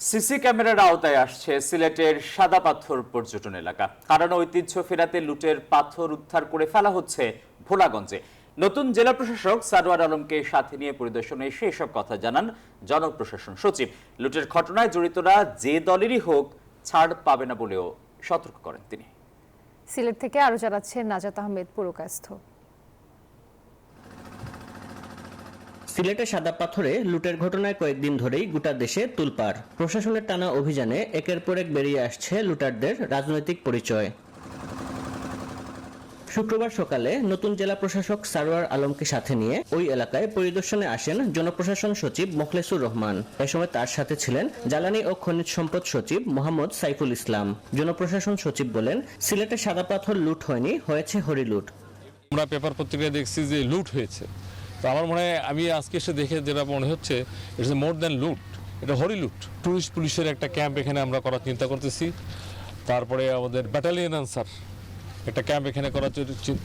CC ক্যামেরার আওতায় আসছে সিলেটের সাদা পাথর পর্যটন এলাকা। কারণ ঐতিহ্য ফেরাতে লুটের পাথর উদ্ধার করে ফেলা হচ্ছে ভোলাগঞ্জে। নতুন জেলা প্রশাসক সারওয়ার আলমকে সাথে নিয়ে পরিদর্শনে এসে এসব কথা জানান জনপ্রশাসন সচিব। লুটের ঘটনায় জড়িতরা যে দলেরই হোক ছাড় পাবে না বলেও সতর্ক করেন তিনি। সিলেট থেকে আরো জানাচ্ছেন নাজাত আহমেদ পুরকায়স্থ। সিলেটে সাদা পাথরে লুটের ঘটনায় কয়েকদিন ধরেই গোটা দেশে তোলপাড়। প্রশাসনের টানা অভিযানে একের পর এক বেরিয়ে আসছে লুটারদের রাজনৈতিক পরিচয়। শুক্রবার সকালে নতুন জেলা প্রশাসক সারওয়ার আলমকে সাথে নিয়ে ওই এলাকায় পরিদর্শনে আসেন জনপ্রশাসন সচিব মোখলেসুর রহমান। এ সময় তার সাথে ছিলেন জ্বালানি ও খনিজ সম্পদ সচিব মোহাম্মদ সাইফুল ইসলাম। জনপ্রশাসন সচিব বলেন, সিলেটে সাদা পাথর লুট হয়নি, হয়েছে হরিলুট। আমরা পেপার পত্রিকায় দেখছি যে লুট হয়েছে, তো আমার মনে হয় আমি আজকে এসে দেখে যেটা মনে হচ্ছে ইটস মোর দ্যান লুট, এটা হরিলুট। টুরিস্ট পুলিশের একটা ক্যাম্প এখানে আমরা করার চিন্তা করতেছি। তারপরে আমাদের ব্যাটালিয়ন আনসার একটা ক্যাম্প এখানে করার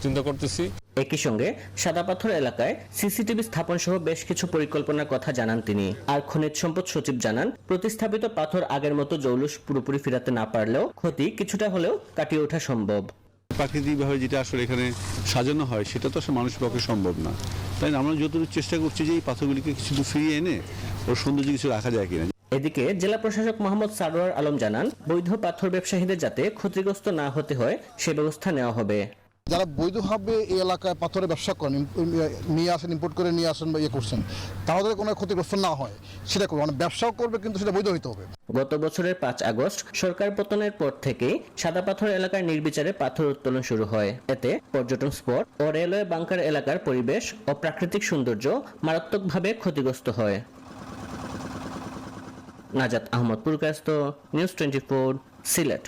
চিন্তা করতেছি। একই সঙ্গে সাদা পাথর এলাকায় সিসিটিভি স্থাপন সহ বেশ কিছু পরিকল্পনার কথা জানান তিনি। আর খনিজ সম্পদ সচিব জানান, প্রতিস্থাপিত পাথর আগের মতো জৌলুস পুরোপুরি ফিরাতে না পারলেও ক্ষতি কিছুটা হলেও কাটিয়ে ওঠা সম্ভব। প্রাকৃতিকভাবে যেটা আসলে এখানে সাজানো হয় সেটা তো আসলে মানুষের পক্ষে সম্ভব না, তাই আমরা যতটুকু চেষ্টা করছি যে এই পাথরগুলিকে কিছু ফিরিয়ে এনে ওর সৌন্দর্য কিছু রাখা যায় কিনা। এদিকে জেলা প্রশাসক মোহাম্মদ সারওয়ার আলম জানান, বৈধ পাথর ব্যবসায়ীদের যাতে ক্ষতিগ্রস্ত না হতে হয় সে ব্যবস্থা নেওয়া হবে। যারা বৈধভাবে এই এলাকায় পাথরের ব্যবসা করেন, নিয়ে আসেন, ইম্পোর্ট করে নিয়ে আসেন বা ইয়ে করছেন, তাহলে কোনো ক্ষতিগ্রস্ত না হয় সেটা করবে, মানে ব্যবসাও করবে কিন্তু সেটা বৈধ হতে হবে। গত বছরের 5 আগস্ট সরকার পতনের পর থেকেই সাদা পাথর এলাকার নির্বিচারে পাথর উত্তোলন শুরু হয়। এতে পর্যটন স্পট ও রেলওয়ে বাংকার এলাকার পরিবেশ ও প্রাকৃতিক সৌন্দর্য মারাত্মকভাবে ক্ষতিগ্রস্ত হয়। নাজাত আহমদ পুরকায়স্থ, নিউজ 24, সিলেট।